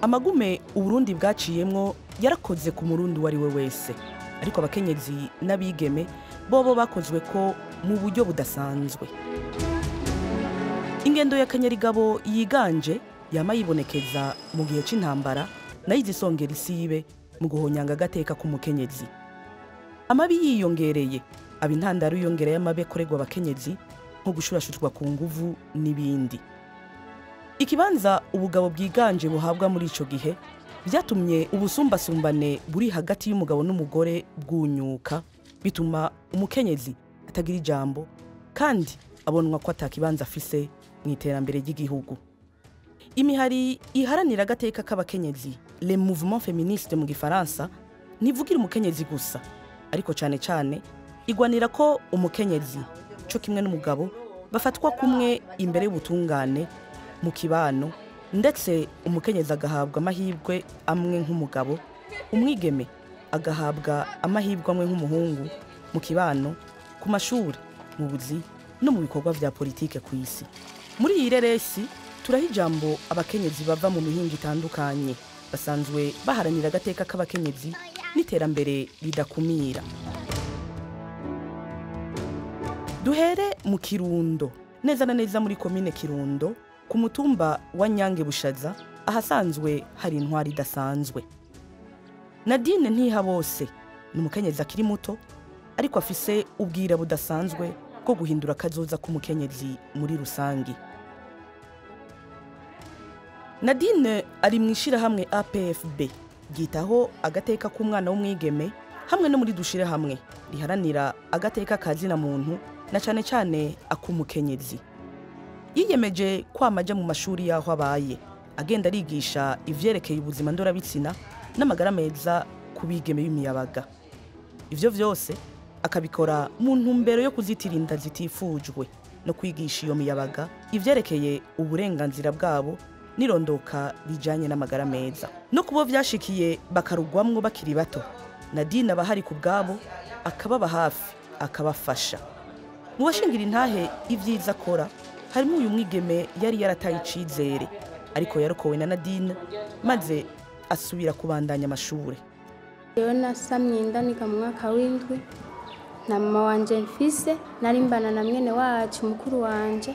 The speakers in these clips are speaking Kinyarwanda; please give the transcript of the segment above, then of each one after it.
Amagume Uburundi bwaciyemwo yarakoze ku murundi wari we wese, ariko abakenyezi n'abigeme bobo bakozwe ko mu buryo budasanzwe. Ingendo ya Kanyarigabo yiganje yama yibonekeza mu gihe c'intambara nayo izisongera isibe mu guhonyanga agateka k'umukenyezi. Amabi yiyongereye, abintandaro yongereye amabi akorerwa abakenyezi nko gushurashurwa ku nguvu n'ibindi. Ikibanza ubugabo bwiganje buhabwa muri ico gihe vyatumye ubusumbasumbane buri hagati y'umugabo n'umugore bwunyuka, bituma umukenyezi atagira ijambo kandi abonwa ko atakibanza afise mu iterambere ry'igihugu. Imihari iharanira agateka k'abakenyezi, les mouvements féministes mu gifaransa, ntivugira umukenyezi gusa, ariko cane cane igwanira ko umukenyezi co kimwe n'umugabo bafatwa kumwe imbere y'ubutungane mu kibano, ndetse umukenyezi agahabwa amahirwe amwe nk'umugabo, umwigeme agahabwa amahirwe amwe nk'umuhungu mu kibano, ku mashuri, mu buzi no mu bikorwa vya politike ku isi. Muri iyi reresi turaha ijambo abakenyezi bava mu mihingo itandukanye, basanzwe baharanira agateka k'abakenyezi n'iterambere ridakumira. Duhere mu Kirundo, neza na neza muri komine Kirundo, ku mutumba wa Nyange Bushaza, ahasanzwe hari intwari idasanzwe. Nadine Ntihabose ni umukenyezi akiri muto, ariko afise ubwira budasanzwe bwo guhindura kazoza k'umukenyezi muri rusangi. Nadine ari mu ishirahamwe APFB ryitaho agateka k'umwana w'umwigeme, hamwe no muri dushirahamwe riharanira agateka kazina muntu na cane cane ak'umukenyezi. Yiyemeje kwamaja mu mashuri yaho abaye, agenda arigisha ivyerekeye ubuzima ndorabitsina n'amagara meza ku bigeme b'imiyabaga. Ivyo vyose akabikora mu ntumbero yo kuzitira inda zitifujwe no kwigisha iyo miyabaga ivyerekeye uburenganzira bwabo n'irondoka rijanye n'amagara meza. No kubo vyashikiye bakarugwamwo bakiri bato, Nadine abahari ku bwabo, akababa hafi, akabafasha. Mu bashingira intahe ivyiza akora harimo uyu mwigeme yari yarataye icizere, ariko yarokowe na Nadine maze asubira kubandanya amashure. Jewe nasamye inda niga mu mwaka w'indwi, na mama wanje mfise nari mbana na mwene wacu mukuru wanje.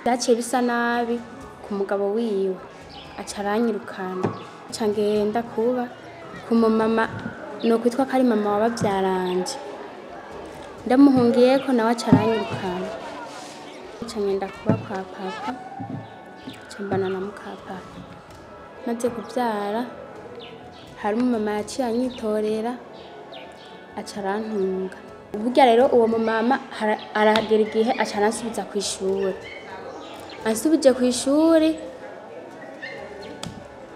Vyaciye bisa nabi ku mugabo wiwe, aca aranyirukana, aca ngenda kuba ku mama nokwitwa ko ari mama wabavyaranje. Ndamuhungiyeko nawe aca aranyirukana, aca ngenda kuba kwa papa, aca mbana na muka papa. Maze kuvyara hari umumama yaciye anyitorera, aca arantunga. Burya rero uwo mumama aragera igihe aca aransubiza kw'ishure. Ansubije kw'ishure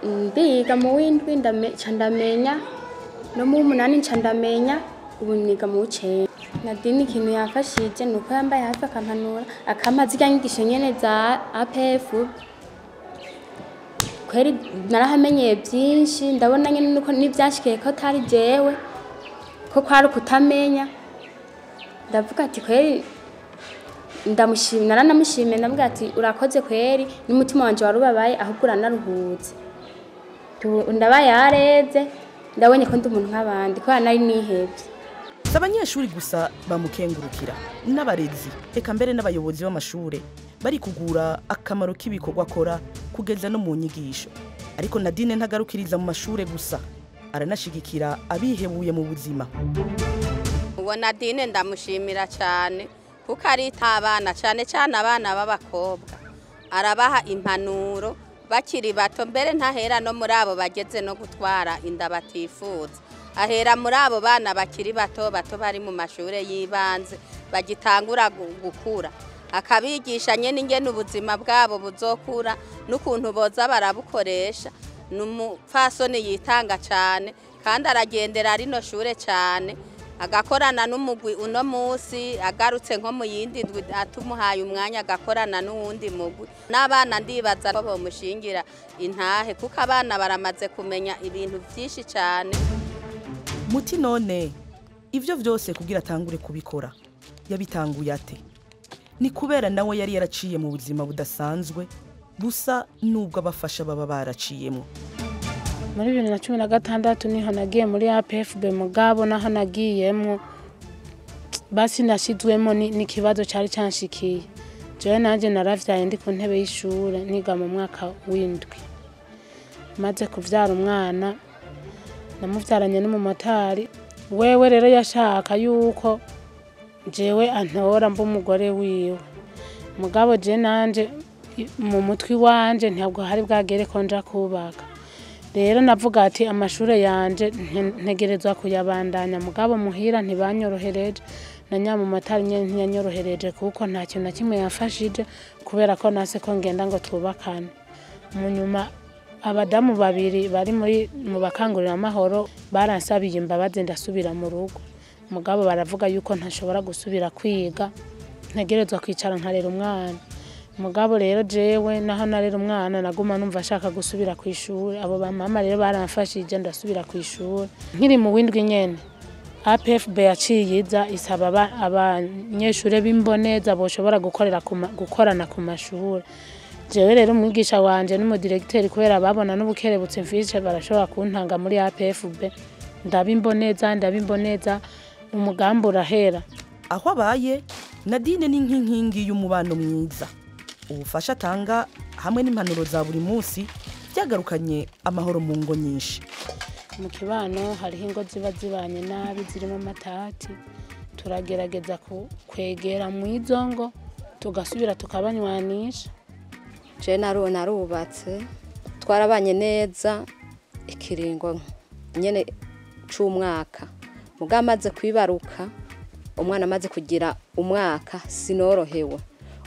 ndiga mu w'indwi ndamenya, no mu w'umunani nca ndamenya, ubu niga mu w'icenda. Nadine ikintu yafashije nuko yambaye hafi akampanura, akampa zirya nyigisho nyene za APF. Kweri narahamenyeye vyinshi, ndabona nyene nuko nivyashikiye ko atari jewe, ko kwari kutamenya. Ndavuga ati kweri ndamushimira, naranamushimiye, ndavuga ati urakoze kweri, n'umutima wanje warubabaye ahubwo uranaruhutse. Ndabaye yareze, ndabonye ko ndi umuntu nk'abandi, ko nari nihevye. Abanyeshuri gusa bamukengurukira, n'abarezi eka mbere n'abayobozi b'amashure bari kugura akamaro k'ibikorwa akora kugeza no mu nyigisho. Ariko Nadine ntagarukiriza mu mashure gusa, aranashigikira abihebuye mu buzima. Uwo Nadine ndamushimira cyane kuko arita abana, cyane cyane abana b'abakobwa, arabaha impanuro bakiri bato, mbere ntahera no muri abo bageze no gutwara inda batifuza. Ahera muri abo bana bakiri bato bato bari mu mashure y'ibanze bagitangura gukura, akabigisha nyene ingene ubuzima bwabo buzokura n'ukuntu boza barabukoresha. N'umupfasoni yitanga cyane kandi aragendera rino shure cyane, agakorana n'umugwi uno musi, agarutse nko mu yindi ndwi atumuhaye umwanya agakorana n'uwundi mugwi. N'abana ndibaza ko bomushingira intahe kuko abana baramaze kumenya ibintu vyinshi cyane. Muti none ivyo vyose kugira atangure kubikora yabitanguye ate? Ni kubera nawe yari yaraciye mu buzima budasanzwe busa nubwo abafasha baba baraciyemo. muri 2016 niho nagiye muri APFB mugabo naho nagiyemwo basi nashizwemo n'ikibazo cyari canshikiye jewe nanje naravyaye ndi ku ntebe y'ishure niga mu mwaka w'indwi maze kuvyara umwana namuvyaranye n'umumotari wewe rero yashaka yuko jewe antora mba umugore wiwe mugabo je nanje mu mutwi wanje ntabwo hari bwagere ko nja kubaka rero navuga ati amashure yanje ntegerezwa kuyabandanya mugabo muhira ntibanyorohereje na nyamumotari ntiyanyorohereje kuko nta kintu na kimwe yafashije kubera ko nase ko ngenda ngo twubakane munyuma abadamu babiri bari mu bakangurira amahoro baransabiye imbabazi ndasubira mu rugo mugabo baravuga yuko ntashobora gusubira kwiga ntegerezwa kwicara nkarera umwana mugabo rero jewe naho narera umwana naguma numva ashaka gusubira ku ishuri abo bamama rero baramfashije ndasubira ku ishuri nkiri mu windwi nyene APFB yaciyiza isaba abanyeshure b'imboneza boshobora gukorana ku mashuri jewe rero umwigisha wanje n'umudirecteur kubera babona n'ubukerebutse mfishe barashobora kuntanga muri APFB ndabimboneza umugambi urahera aho abaye Nadine ni nk'inkingi y'umubano mwiza ubufasha atanga hamwe n'impanuro za buri munsi byagarukanye amahoro mu ngo nyinshi mu kibano hariho ingo ziba zibanye nabi zirimo amatati turagerageza kwegera mu izo ngo tugasubira tukabanywanisha je narubatse twarabanye neza ikiringo nyene c'umwaka mugamaze kwibaruka umwana amaze kugira umwaka sinorohewe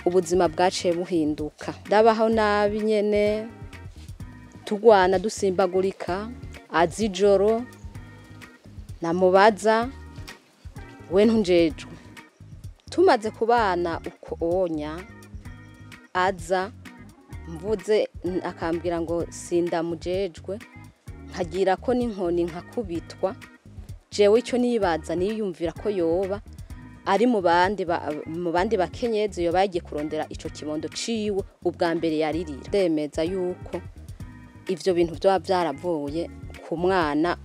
ubuzima bwaciye buhinduka ndabaho nabi nyene tugwana dusimbagurika azijoro namubaza we ntunjejwe tumaze kubana uko onya aza mvuze akambwira ngo sindamujejwe nkagira ko n'inkoni nkakubitwa jewe icyo nibaza niyumvira ko yoba ari mu bandi bakenyezi yoba yagiye kurondera ico kibondo ciwe ubwa mbere yaririra ndemeza yuko ivyo bintu byo byaravuye ku mwana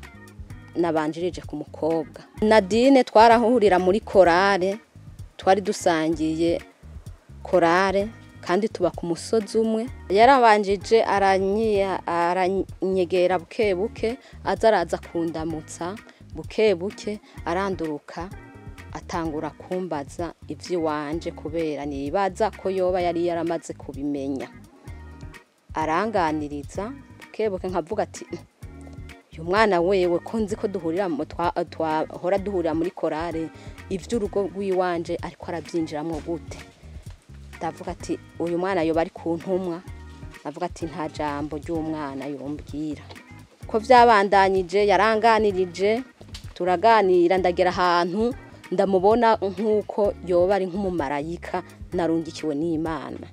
nabanjirije ku mukobwa Nadine twarahurira muri korale twari dusangiye korale kandi tuba ku musozi umwe yarabanjije aranyegera bukebuke azaraza kundamutsa bukebuke aranduruka atangura kumbaza ivy'iwanje kubera nibaza ko yoba yari yaramaze kubimenya aranganiriza bukebuke nkavuga ati uyu mwana wewe ko nzi ko duhurira twahora duhurira muri korale ivy'urugo rw'iwanje ariko arabyinjiramwo gute ndavuga ati uyu mwana yoba ari ku ntumwa ndavuga ati nta jambo ry'umwana yombwira ko vyabandanyije yaranganirije turaganira ndagera ahantu ndamubona nkuko yoba ari nk'umumarayika narungikiwe n'Imana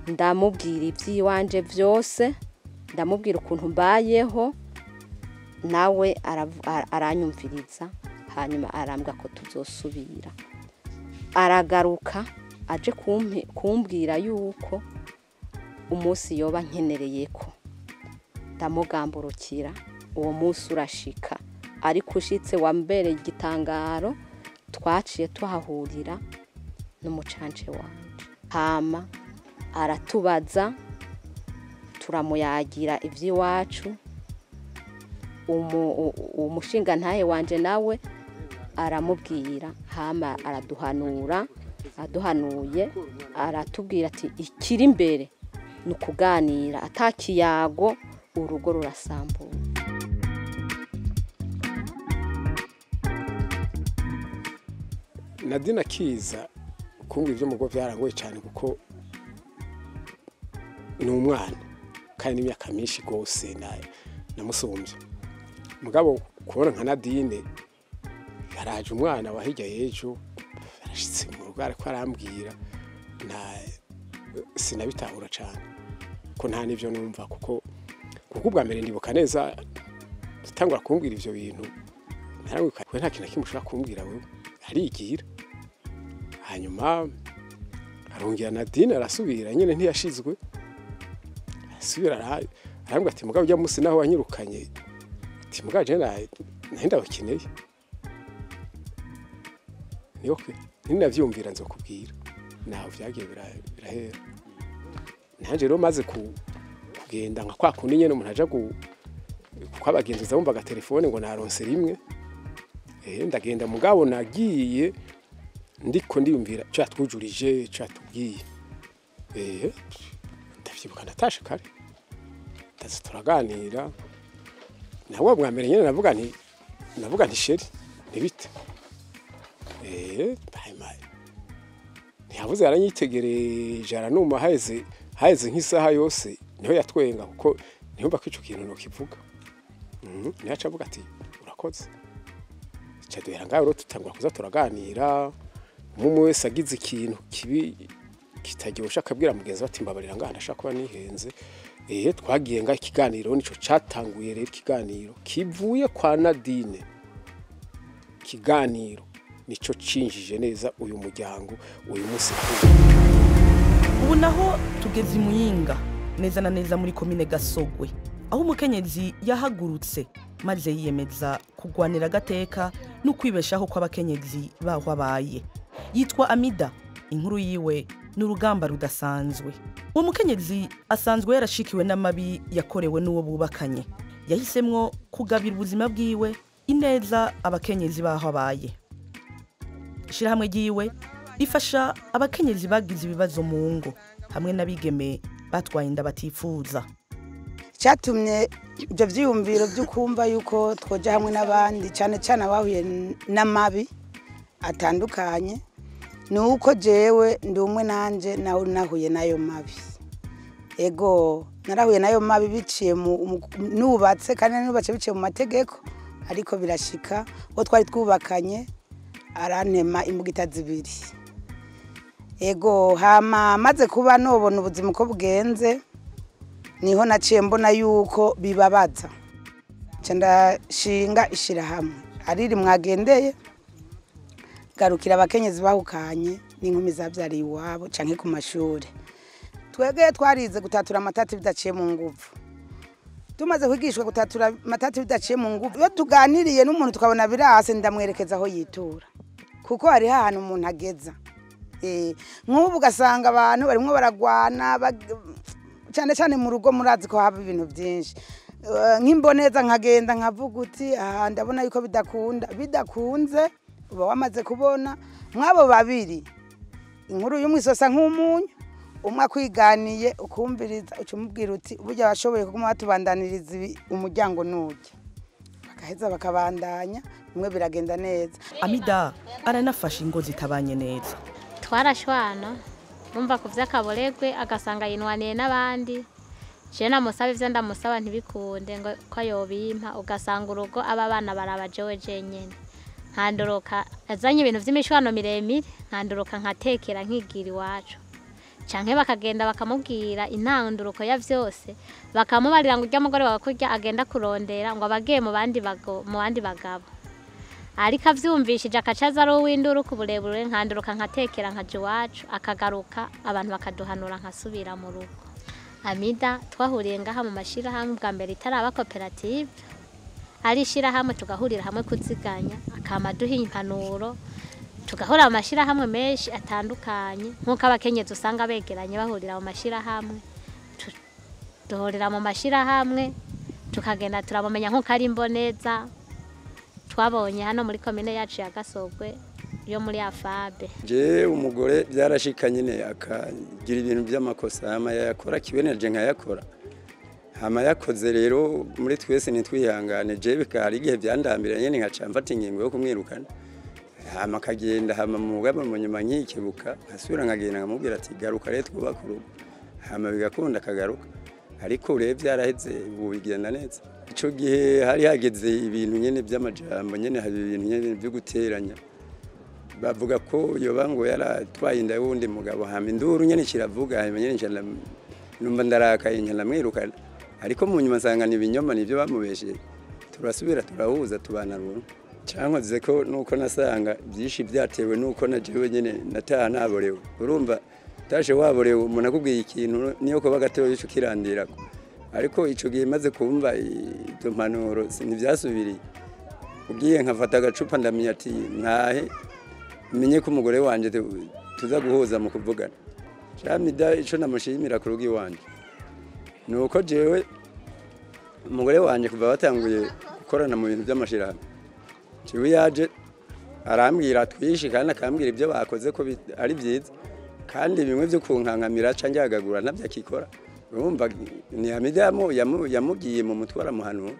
ndamubwira ivy'iwanje vyose ndamubwira ukuntu mbayeho nawe aranyumviriza hanyuma arambwa ko tuzosubira aragaruka aje kumbwira yuko umunsi yoba nkenereyeko ndamugamburukira uwo munsi urashika ariko ushitse wambere igitangaro twaciye tuhahurira n'umucanje wanje hama aratubaza turamuyagira ivy'iwacu umushinga ntahe wanje nawe aramubwira hama aduhanuye aratubwira ati ikiri imbere nukuganira atakiyago urugo rurasambura Nadine akiza kumva ivyo mugo vyarangoye cyane kuko ni umwana kandi n'imyaka myinshi gose namusumbye mugabo kubona nka Nadine yaraje umwana wahijya yejo arashitse mu rugo ariko arambwira sinabitahura cyane ko nta nivyo numva kuko ubwa mbere ndibuka neza tutangura kumbwira ivyo bintu ntaramwika nta kintu kimushaka kumbwira wewe arigira hanyuma arongera Nadine arasubira nyene ntiyashizwe asubira arambwira ati mugabo ujya musi naho wanyirukanye ati mugabo je nahenda bakeneye niyo kwe ninavyumvira nzokubwira naho vyagiye birahera nanje rero maze kugenda nka kwa kundi nyene umuntu aja kwabagenzuza bumva ga telefone ngo naronse rimwe ndagenda mugabo nagiye ndiko ndiyumvira cyatwujurije cyatubwiye ndavyibuka ndatashe kare ndaza turaganira nawe mwamere nyene navuga nti sheri nibite bayimaye ntiyavuze yaranyitegereje aranuma haheze nk'isaha yose niho yatwenga kuko ntiyumva ko ico kintu nokivuga niho aca avuga ati urakoze ca duhera ngaho rero tutangura kuza turaganira umwe wese agize ikintu kibi kitaryosha akabwira mugenzi bati mbabarira ngaha ndashaka kuba nihenze twagiye ngaho ikiganiro nico catanguye rero ikiganiro kivuye kwa Nadine ikiganiro nico cinjije neza uyu muryango uyu munsi ubu naho tugeze i Muyinga neza na neza muri komine Gasogwe aho umukenyezi yahagurutse maze yiyemeza kugwanira agateka no kwibeshaho kw'abakenyezi baho abaye yitwa Amida inkuru yiwe n'urugamba rudasanzwe uwo mukenyezi asanzwe yarashikiwe n'amabi yakorewe n'uwo bubakanye yahisemwo kugabira ubuzima bwiwe ineza abakenyezi baho abaye ishirahamwe ryiwe rifasha abakenyezi bagize ibibazo mu ngo hamwe n'abigeme batwaye inda batifuza cyatumye ibyo vyiyumviro byo kumva yuko twoja hamwe n'abandi cyane cyane abahuye n'amabi atandukanye nuko jewe ndi umwe nanje naho nahuye nayo mabi ego narahuye nayo mabi biciye nubatse kandi nubatse biciye mu mategeko ariko birashika wo twari twubakanye arantema imbugita zibiri ego hama maze kuba nobona ubuzima ko bwenze niho naciye mbona yuko bibabaza ndashinga ishirahamwe ariri mwagendeye garukira abakenyezi bahukanye n'inkumi zavyariye iwabo canke ku mashuri twegeye twarize gutatura amatati bidaciye mu nguvu tumaze kwigishwa gutatura amatati bidaciye mu nguvu iyo tuganiriye n'umuntu tukabona birase ndamwerekeza aho yitura kuko hari ahantu umuntu ageza nk'ubu ugasanga abantu barimwo baragwana cyane cyane mu rugo murazi ko haba ibintu byinshi nk'imboneza nkagenda nkavuga uti aha ndabona yuko bidakunze uba wamaze kubona mwabo babiri inkuru y'umwisosa nk'umunyu umwe akwiganiye ukumviriza ucumubwira uti burya bashoboye kuguma batubandaniriza umuryango n'ujya bakaheza bakabandanya bimwe biragenda neza Amida aranafasha ingo zitabanye neza twarashwana numva ku vy'akaboregwe agasanga yinwaniye n'abandi je namusaba ivyo ndamusaba ntibikunde ngo ko yobimpa ugasanga urugo aba bana barabajewe jenyene nkandoroka azanye ibintu vy'imishwano miremire nkandoroka nkatekera nkigira iwacu canke bakagenda bakamubwira intanduruko ya vyose bakamubarira ngo urya mugore wakurya agenda kurondera ngo abagiye mu bandi bagabo ariko avyumvishije akacaza ari uw'induru ku burebure nkanduruka nkatekera nkaje iwacu akagaruka abantu bakaduhanura nkasubira mu rugo Amida twahuriye ngaha mu mashirahamwe bwa mbere itaraba koperative ari shirahamwe tugahurira hamwe kuziganya akama duha impanuro tugahora mu mashirahamwe menshi atandukanye nkuko abakenyezi usanga begeranye bahurira mu mashirahamwe duhurira mu mashirahamwe tukagenda turabamenya nkuko ari imboneza twabonye hano muri komine yacu ya Gasogwe yo muri Afabe je umugore byarashikanye ne akagira ibintu by'amakosa hama yakora kibeneje nkayakora hama yakoze rero muri twese nitwihangane je bikari igihe byandambiranye nkaca mfata ingingo yo kumwirukana hama kagenda hama mugabo mu nyuma nkikebuka asubira nkagenda nkamubwira ati garuka rero twubaka urugo hama bigakunda kagaruka ariko rero byaraheze ubu bigenda neza ico gihe hari hageze ibintu nyene by'amajambo nyene hari ibintu nyene byo guteranya bavuga ko yobango yaratwaye inda y'undi mugabo hama induru nyene kiravuga hama nyene njana numva ndarakaye njana mwirukana ariko mu nyuma nsangana ibinyoma nivyo bamubeshe turasubira turahuza tubana runo cankoze ko nuko nasanga byinshi byatewe nuko najewe nyene nataha naborewe urumva tashe waborewe umuntu akubwiye ikintu niyo ko bagatero yico kirandirako ariko ico gihe maze kumva izo mpanuro ntivyasubiriye ugiye nkafata agacupa ndamenya ati ntahe menye ko umugore wanje tuza guhuza mu kuvugana Jamida ico namushimira ku rugi wanje nuko jewe umugore wanje kuva batanguye gukorana mu bintu by'amashirahamwe jewe yaje arambwira twishi kandi akambwira ibyo bakoze ko ari byiza kandi bimwe byo kunkankamira cange agagura nabyo akikora urumva ni Hamida yamugiye mu mutwara muhano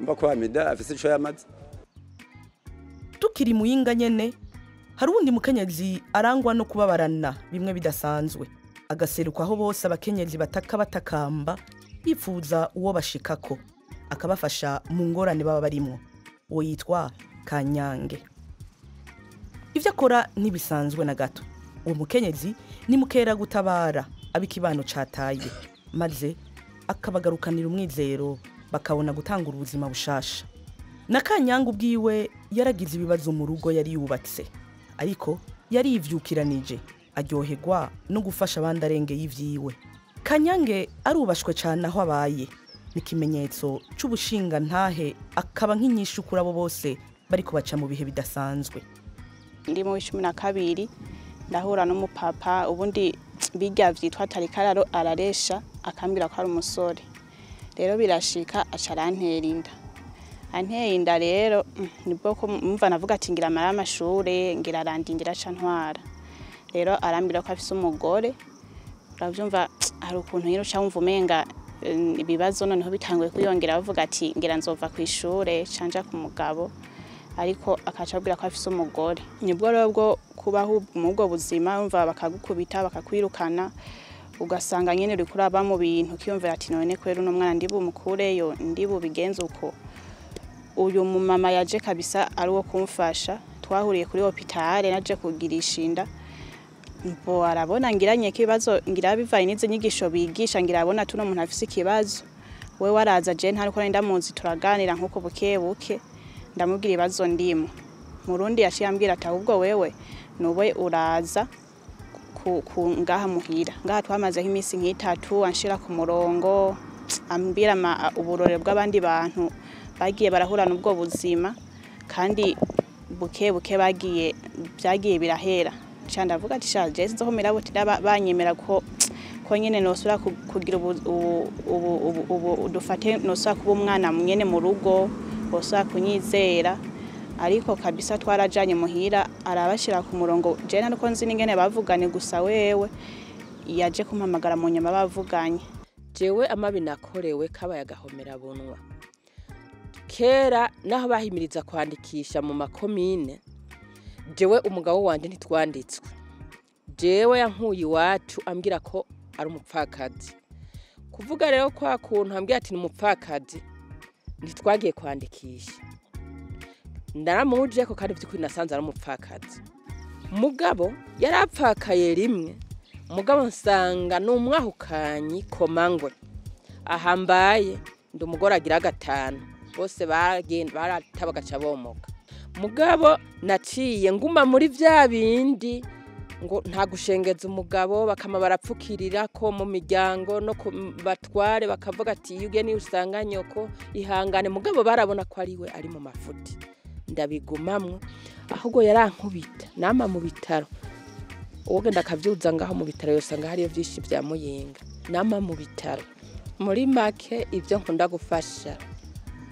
mba ko Hamida afise ico yamaze. Tukiri muyinga nyene hari uwundi mukenyezi arangwa no kubabarana bimwe bidasanzwe agaseruka aho bose abakenyezi batakamba bifuza uwo bashikako akabafasha mu ngorane baba barimwo uwo yitwa Kanyange. Ivyo akora ntibisanzwe na gato. Uwo mukenyezi ni mukera gutabara abikibano cataye maze akabagarukanira umwizero bakabona gutanga ubuzima bushasha. Na Kanyange ubwiwe yaragize ibibazo mu rugo yari yubatse ariko yari ivyukiranije aryoherwa no gufasha abandi arengeye ivyiwe. Kanyange arubashwe cyane aho abaye n'ikimenyetso c'ubushinga ntahe akaba nk'inyishu kuri abo bose bariko baca mu bihe bidasanzwe. Ndi mu 12 ndahura n'umupapa ubundi bijya vyitwa Tarikararo araresha akambira ko ari umusore rero birashika acarantera inda anteye inda rero nibwo ko mva navuga ati ngira amara amashure ngira arandingira ca ntwara rero arambira ko afise umugore uravyumva hari ukuntu yero ca wumva umenga ibibazo noneho bitanguye kuyongera bavuga ati ngira nzova ku ishure canja ku mugabo ariko akacabwira ko afise umugore nibwo rero bwo kubaho mu bwo buzima umva bakagukubita bakakwirukana ugasanga nyene uri kuraba mu bintu kiyumvira ati none kwera uno mwana ndi bumukureyo ndi bubigenza uko uyu mumama yaje kabisa ari wo kumfasha twahuriye kuri hopitale naje kugirisha inda mbo arabona ngiranye kibazo ngira bivaye nize nyigisho bigisha ngira abona tuno umuntu afise ikibazo we waraza je ntariko ndamuzi turaganira nkuko buke ndamubwira ibibazo ndimo murundi yashiyambwira ati ahubwo wewe nube uraza ku ngaha muhira ngaha twamaze nk'imisi nk'itatu anshira ku murongo ambira uburore bw'abandi bantu bagiye barahurana ubwo buzima kandi buke byagiye birahera ndavuga ati shaje nzo homera bo banyemera ko nyene nosura kugira udufate nosura kuba umwana nyene mu rugo bosura kunyizera ariko kabisa twarajanye muhira arabashira ku murongo je nako nzi ningene bavugane gusa wewe yaje kumpamagara mu nyama bavuganye jewe amabi nakorewe kabaye agahomera bunwa kera naho bahimiriza kwandikisha mu makomine jewe umugabo wanje ntitwanditswe jewe yankuye iwacu ambwira ko ari umupfakazi kuvuga rero kwa kuntu ambwira ati ni umupfakazi ntitwagiye kwandikisha ndaramuje ko kandi vy'ukuri nasanze ari umupfakazi mugabo yarapfakaye rimwe mugabo nsanga n'umwahukanyi komangwe ahambaye ndi umugore agira gatanu bose baratabaga bomoka mugabo naciye nguma muri vya bindi ngo nta gushengeza umugabo bakama barapfukirira ko mu miryango no batware bakavuga ati yuge ni usanga nyoko ihangane mugabo barabona ko ari we ari mu mafuti ndabigumamwe ahubwo yarankubita nama mu bitaro uwoge ndakavyuza ngaho mu bitaro yosanga hariyo vyinshi vya Muyinga nama mu bitaro muri make ivyo nkunda gufasha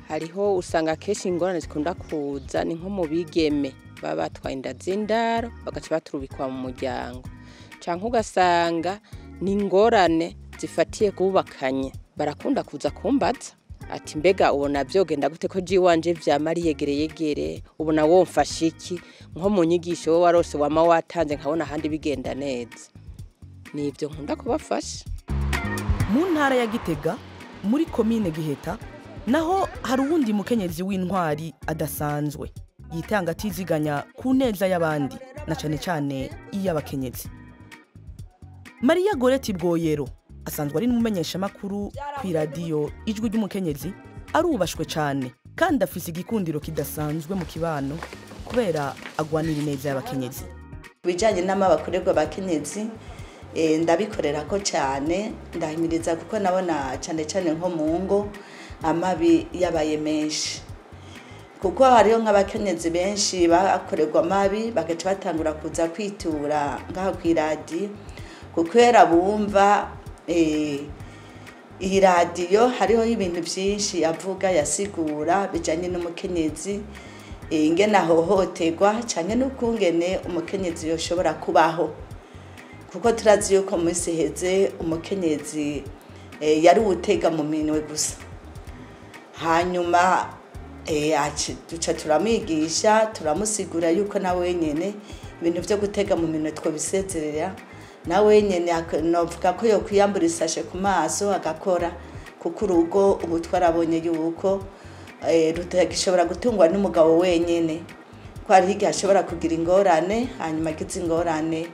hariho usanga keshi ingorane zikunda kuza ni nko mu bigeme baba batwaye inda z'indaro bagaca baturubikwa mu muryango canke ugasanga ni ingorane zifatiye kubakanye barakunda kuza kumbaza ati mbega ubona vyogenda gute ko ji wanje vyamari yegereye ubona womfasha iki nko mu nyigisho wo warose wama watanze nkabona handi bigenda neza nivyo nkunda kubafasha. Mu ntara ya Gitega muri komine Giheta naho hari uwundi mukenyezi w'intwari adasanzwe yitanga atiziganya ku neza y'abandi na cane iy'abakenyezi. Maria Goreti Bwoyero asanzwe ari n'umumenyesha makuru ku radio Ijwi ry'umukenyezi arubashwe cyane kandi afise igikundiro kidasanzwe mu kibano kubera agwanira neza y'abakenyezi. Bijanye n'amabakorerwa abakenyezi ndabikorera ko cyane ndahimiriza kuko nabona cyane cyane nko mu ngo amabi yabaye menshi kuko hariyo nk'abakenyezi benshi bakorerwa amabi bagaca batangura kuza kwitura ngaho ku iradiyo kukwera bumva iyi radiyo hariho ibintu byinshi yavuga yasigura bijyanye n'umukenyezi ingene ahohoterwa cyane n'ukungene umukenyezi yoshobora kubaho kuko turazi yuko mu isi heze umukenyezi yari utega mu minwe gusa hanyuma duca turamwigisha turamusigura yuko na wenyine ibintu byo gutega mu minwe twabisezerera na wenyine novuga ko yo kwiyambura isashe ku maso agakora kuko urugo ubu twarabonye yuko rutagishobora gutungwa n'umugabo wenyine ko hari igihe ashobora kugira ingorane hanyuma agize ingorane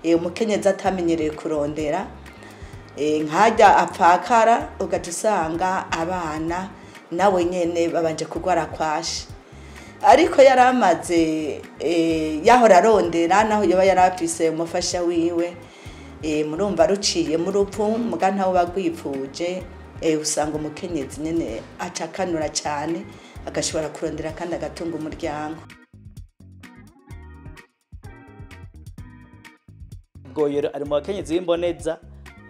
umukenyezi atamenyereye kurondera nkajya apfakara ugaca usanga abana nawe nyene babanje kugwara kwashi ariko yaramaze yahora arondera naho yoba yarafise umufasha wiwe murumva ruciye mu rupfu muga ntawe bagwipfuje usanga umukenyezi nyene acakanura cyane agashobora kurondera kandi agatunga umuryango. Goyero ari mu bakenyezi b'imboneza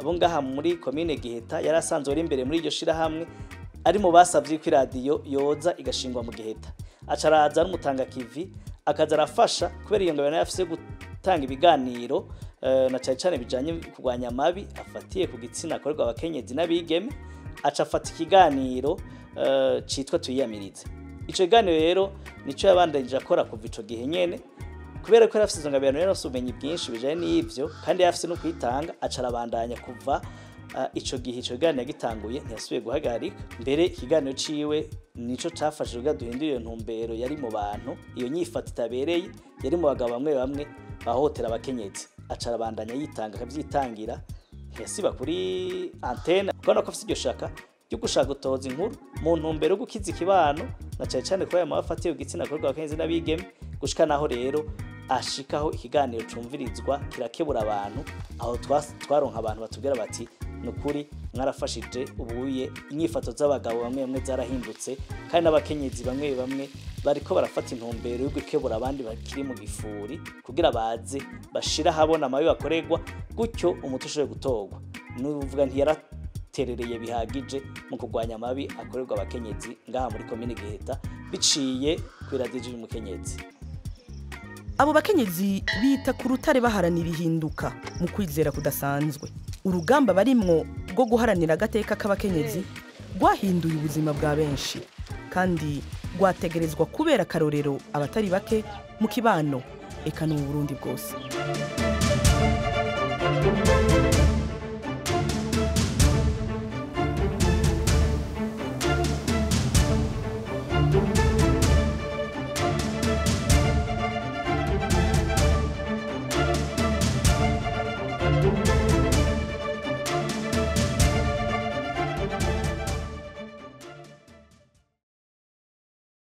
abo ngaha muri komine Giheta yarasanzwe ari imbere muri iryo shirahamwe ari mu basavye ko iradiyo yoza igashingwa mu Giheta acaraza n'umutanga kivi akaza arafasha kubera iyo ngabana yafise gutanga ibiganiro na cyane cyane bijanye kugwanya amabi afatiye ku gitsina akorerwa abakenyezi n'abigeme aca afata ikiganiro citwa tuyiyamirize. Ico kiganiro rero nico yabandanije akora kuva ico gihe nyene kubera ko yarafise ngabano rero sumenye byinshi bijanye n'ivyo kandi yafise no kwitanga acarabandanya kuva ico gihe ico kiganiro yagitanguye ntiyasubiye guhagarika mbere ikiganiro ciwe nico cafashije gaduhindura iyo ntumbero yari mu bantu iyo nyifata itabereye yari mu bagabo bamwe bamwe bahotera abakenyezi acarabandanya yitanga akavyitangira ntiyasiba kuri antenne kubona ko afise iryo shaka ryo gushaka gutoza inkuru mu ntumbero yo gukiza ikibano na cyane cyane ko yamafatiye ugitsina akorerwa abakenyezi n'abigeme gushika naho rero ashikaho ikiganiro cumvirizwa kirakebura abantu aho twaronka abantu batubwira bati nukuri mwarafashije ubuye inyifato z'abagabo bamwe bamwe zarahindutse kandi n'abakenyezi bamwe bamwe bariko barafata intumbero yo gukebura abandi bakiri mu gifuri kugira baze bashira habona amabi bakorerwa gutyo umutushoje gutogwa nuvuga ntiyaraterereye bihagije mu kugwanya amabi akorerwa abakenyezi ngaha muri komine Giheta biciye kwiradiyo y'umukenyezi. Abo bakenyezi bita ku rutare baharanira ihinduka mu kwizera kudasanzwe. Urugamba barimwo rwo guharanira agateka k'abakenyezi rwahinduye ubuzima bwa benshi kandi rwategerezwa kubera akarorero abatari bake mu kibano eka no mu Burundi bwose.